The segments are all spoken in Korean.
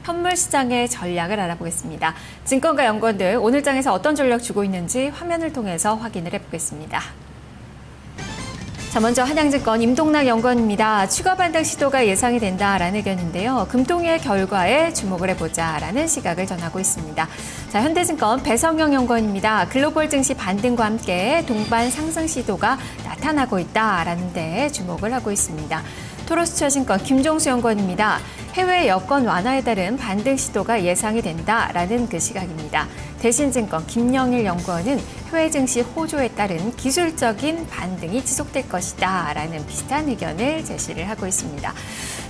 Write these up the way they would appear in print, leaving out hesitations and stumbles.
현물 시장의 전략을 알아보겠습니다. 증권가 연구원들 오늘 장에서 어떤 전략 주고 있는지 화면을 통해서 확인을 해보겠습니다. 자, 먼저 한양증권 임동락 연구원입니다. 추가 반등 시도가 예상이 된다라는 의견인데요. 금통위의 결과에 주목을 해보자라는 시각을 전하고 있습니다. 자, 현대증권 배성영 연구원입니다. 글로벌 증시 반등과 함께 동반 상승 시도가 나타나고 있다라는 데에 주목을 하고 있습니다. 토로스투자증권 김종수 연구원입니다. 해외 여건 완화에 따른 반등 시도가 예상이 된다라는 그 시각입니다. 대신증권 김영일 연구원은 해외 증시 호조에 따른 기술적인 반등이 지속될 것이다라는 비슷한 의견을 제시를 하고 있습니다.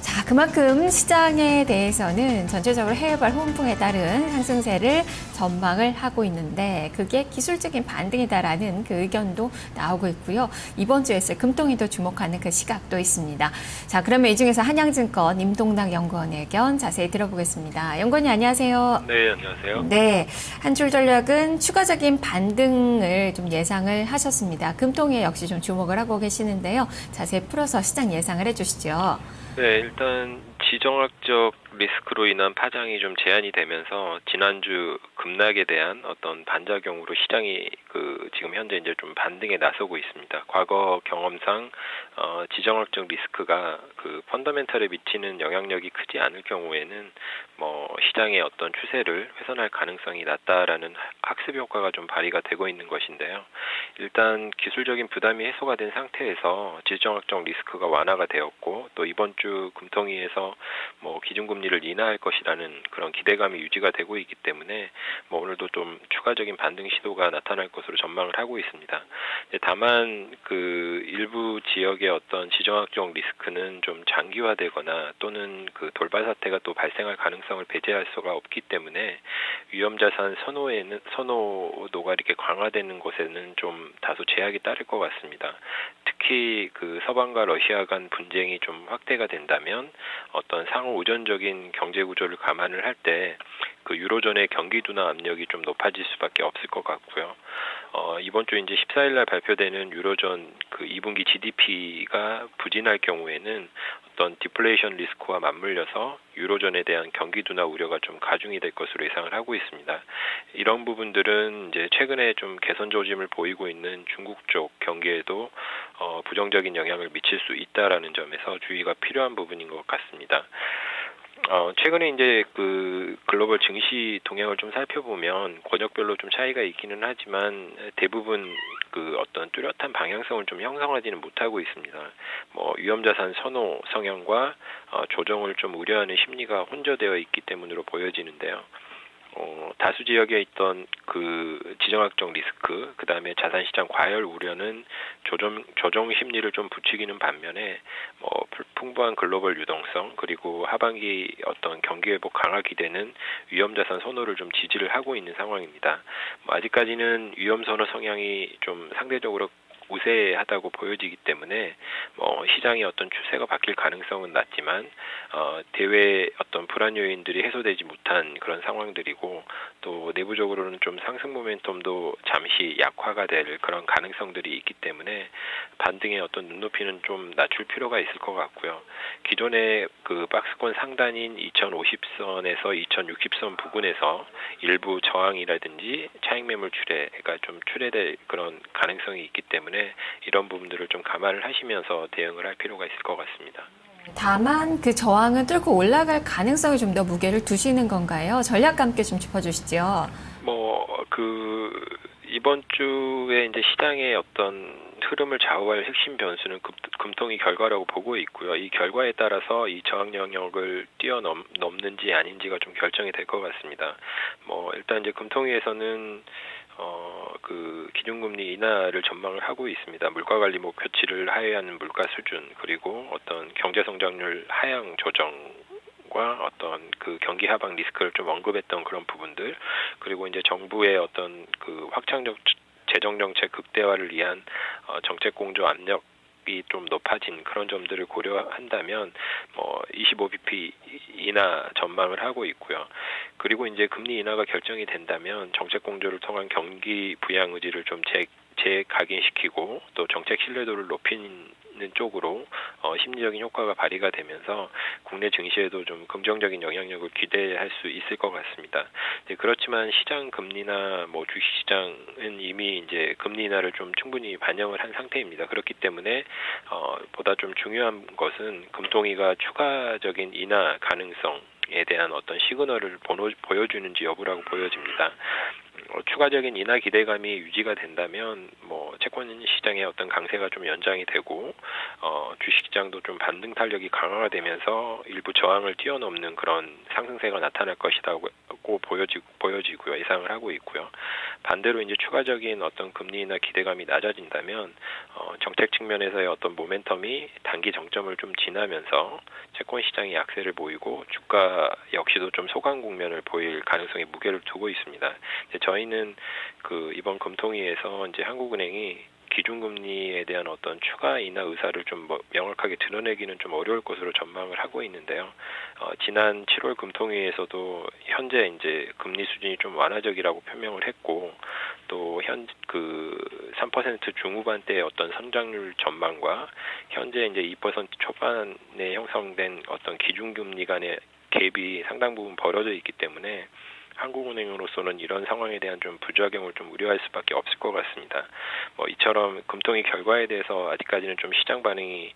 자, 그만큼 시장에 대해서는 전체적으로 해외발 호응풍에 따른 상승세를 전망을 하고 있는데 그게 기술적인 반등이다라는 그 의견도 나오고 있고요. 이번 주에 있을 금통위도 주목하는 그 시각도 있습니다. 자, 그러면 이 중에서 한양증권 임동락 연구원의 의견 자세히 들어보겠습니다. 연구원님 안녕하세요. 네, 안녕하세요. 네, 한 줄 전략은 추가적인 반등을 좀 예상을 하셨습니다. 금통위에 역시 좀 주목을 하고 계시는데요. 자세히 풀어서 시장 예상을 해주시죠. 네, 일단 지정학적 리스크로 인한 파장이 좀 제한이 되면서 지난주 급락에 대한 어떤 반작용으로 시장이 지금 현재 이제 좀 반등에 나서고 있습니다. 과거 경험상 지정학적 리스크가 펀더멘털에 미치는 영향력이 크지 않을 경우에는 시장의 어떤 추세를 훼손할 가능성이 낮다라는 학습 효과가 좀 발휘가 되고 있는 것인데요. 일단 기술적인 부담이 해소가 된 상태에서 지정학적 리스크가 완화가 되었고 또 이번 주 금통위에서 기준금리를 인하할 것이라는 그런 기대감이 유지가 되고 있기 때문에 오늘도 좀 추가적인 반등 시도가 나타날 것으로 전망을 하고 있습니다. 다만 일부 지역의 어떤 지정학적 리스크는 좀 장기화되거나 또는 돌발 사태가 또 발생할 가능성을 배제할 수가 없기 때문에 위험자산 선호도가 이렇게 강화되는 곳에는 좀 다소 제약이 따를 것 같습니다. 특히 서방과 러시아 간 분쟁이 좀 확대가 된다면 어떤 상호 의존적인 경제 구조를 감안을 할 때 유로존의 경기 둔화 압력이 좀 높아질 수밖에 없을 것 같고요. 이번 주 이제 14일 날 발표되는 유로존 2분기 GDP가 부진할 경우에는 어떤 디플레이션 리스크와 맞물려서 유로존에 대한 경기 둔화 우려가 좀 가중이 될 것으로 예상을 하고 있습니다. 이런 부분들은 이제 최근에 좀 개선 조짐을 보이고 있는 중국 쪽 경기에도 부정적인 영향을 미칠 수 있다라는 점에서 주의가 필요한 부분인 것 같습니다. 최근에 이제 글로벌 증시 동향을 좀 살펴보면 권역별로 좀 차이가 있기는 하지만 대부분 어떤 뚜렷한 방향성을 좀 형성하지는 못하고 있습니다. 위험자산 선호 성향과 조정을 좀 우려하는 심리가 혼재되어 있기 때문으로 보여지는데요. 다수 지역에 있던 지정학적 리스크, 그 다음에 자산시장 과열 우려는 조정 심리를 좀 부추기는 반면에 풍부한 글로벌 유동성 그리고 하반기 어떤 경기 회복 강화 기대는 위험자산 선호를 좀 지지를 하고 있는 상황입니다. 아직까지는 위험 선호 성향이 좀 상대적으로 우세하다고 보여지기 때문에 시장의 어떤 추세가 바뀔 가능성은 낮지만 대외 어떤 불안 요인들이 해소되지 못한 그런 상황들이고 또 내부적으로는 좀 상승 모멘텀도 잠시 약화가 될 그런 가능성들이 있기 때문에 반등의 어떤 눈높이는 좀 낮출 필요가 있을 것 같고요. 기존의 박스권 상단인 2050선에서 2060선 부근에서 일부 저항이라든지 차익 매물 출회가 좀 출회될 그런 가능성이 있기 때문에 이런 부분들을 좀 감안을 하시면서 대응을 할 필요가 있을 것 같습니다. 다만 그 저항을 뚫고 올라갈 가능성에 좀 더 무게를 두시는 건가요? 전략과 함께 좀 짚어주시죠. 이번 주에 이제 시장의 어떤 흐름을 좌우할 핵심 변수는 금통위 결과라고 보고 있고요. 이 결과에 따라서 이 저항 영역을 뛰어넘는지 아닌지가 좀 결정이 될 것 같습니다. 일단 이제 금통위에서는 기준금리 인하를 전망을 하고 있습니다. 물가관리 목표치를 하회하는 물가 수준 그리고 어떤 경제성장률 하향 조정과 어떤 경기 하방 리스크를 좀 언급했던 그런 부분들 그리고 이제 정부의 어떤 확장적 재정정책 극대화를 위한 정책 공조 압력이 좀 높아진 그런 점들을 고려한다면 25bp 인하 전망을 하고 있고요. 그리고 이제 금리 인하가 결정이 된다면 정책 공조를 통한 경기 부양 의지를 좀 재각인시키고 또 정책 신뢰도를 높이는 쪽으로 심리적인 효과가 발휘가 되면서 국내 증시에도 좀 긍정적인 영향력을 기대할 수 있을 것 같습니다. 그렇지만 시장 금리나 뭐 주식 시장은 이미 이제 금리 인하를 좀 충분히 반영을 한 상태입니다. 그렇기 때문에 보다 좀 중요한 것은 금통위가 추가적인 인하 가능성에 대한 어떤 시그널을 보여주는지 여부라고 보여집니다. 추가적인 인하 기대감이 유지가 된다면 뭐 채권 시장의 어떤 강세가 좀 연장이 되고 주식 시장도 좀 반등 탄력이 강화가 되면서 일부 저항을 뛰어넘는 그런 상승세가 나타날 것이라고 보여지고요. 예상을 하고 있고요. 반대로 이제 추가적인 어떤 금리 인하 기대감이 낮아진다면 정책 측면에서의 어떤 모멘텀이 단기 정점을 좀 지나면서 채권 시장이 약세를 보이고 주가 역시도 좀 소강 국면을 보일 가능성에 무게를 두고 있습니다. 저희는 이번 금통위에서 이제 한국은행이 기준금리에 대한 어떤 추가 인하 의사를 좀 명확하게 드러내기는 좀 어려울 것으로 전망을 하고 있는데요. 지난 7월 금통위에서도 현재 이제 금리 수준이 좀 완화적이라고 표명을 했고, 또 3% 중후반대의 어떤 성장률 전망과 현재 이제 2% 초반에 형성된 어떤 기준금리 간의 갭이 상당 부분 벌어져 있기 때문에 한국은행으로서는 이런 상황에 대한 좀 부작용을 좀 우려할 수밖에 없을 것 같습니다. 이처럼 금통위 결과에 대해서 아직까지는 좀 시장 반응이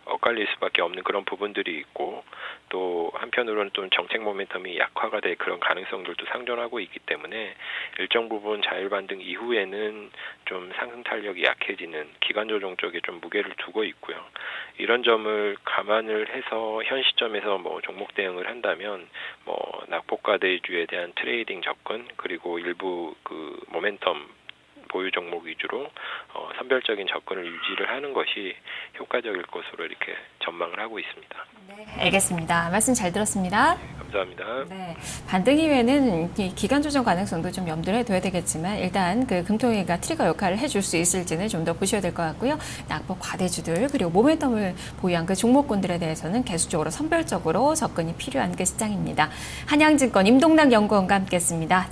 엇갈릴 수밖에 없는 그런 부분들이 있고, 또 한편으로는 또 정책 모멘텀이 약화가 될 그런 가능성들도 상존하고 있기 때문에 일정 부분 자율 반등 이후에는 좀 상승 탄력이 약해지는 기관 조정 쪽에 좀 무게를 두고 있고요. 이런 점을 감안을 해서 현 시점에서 종목 대응을 한다면 낙폭과대주에 대한 트레이딩 접근, 그리고 일부 모멘텀 보유 종목 위주로 선별적인 접근을 유지를 하는 것이 효과적일 것으로 이렇게 전망을 하고 있습니다. 네, 알겠습니다. 말씀 잘 들었습니다. 감사합니다. 네, 반등 이후에는 기간 조정 가능성도 좀 염두를 해둬야 되겠지만 일단 금통위가 트리거 역할을 해줄 수 있을지는 좀 더 보셔야 될 것 같고요. 낙폭 과대주들 그리고 모멘텀을 보유한 종목군들에 대해서는 계속적으로 선별적으로 접근이 필요한 시장입니다. 한양증권 임동락 연구원과 함께했습니다.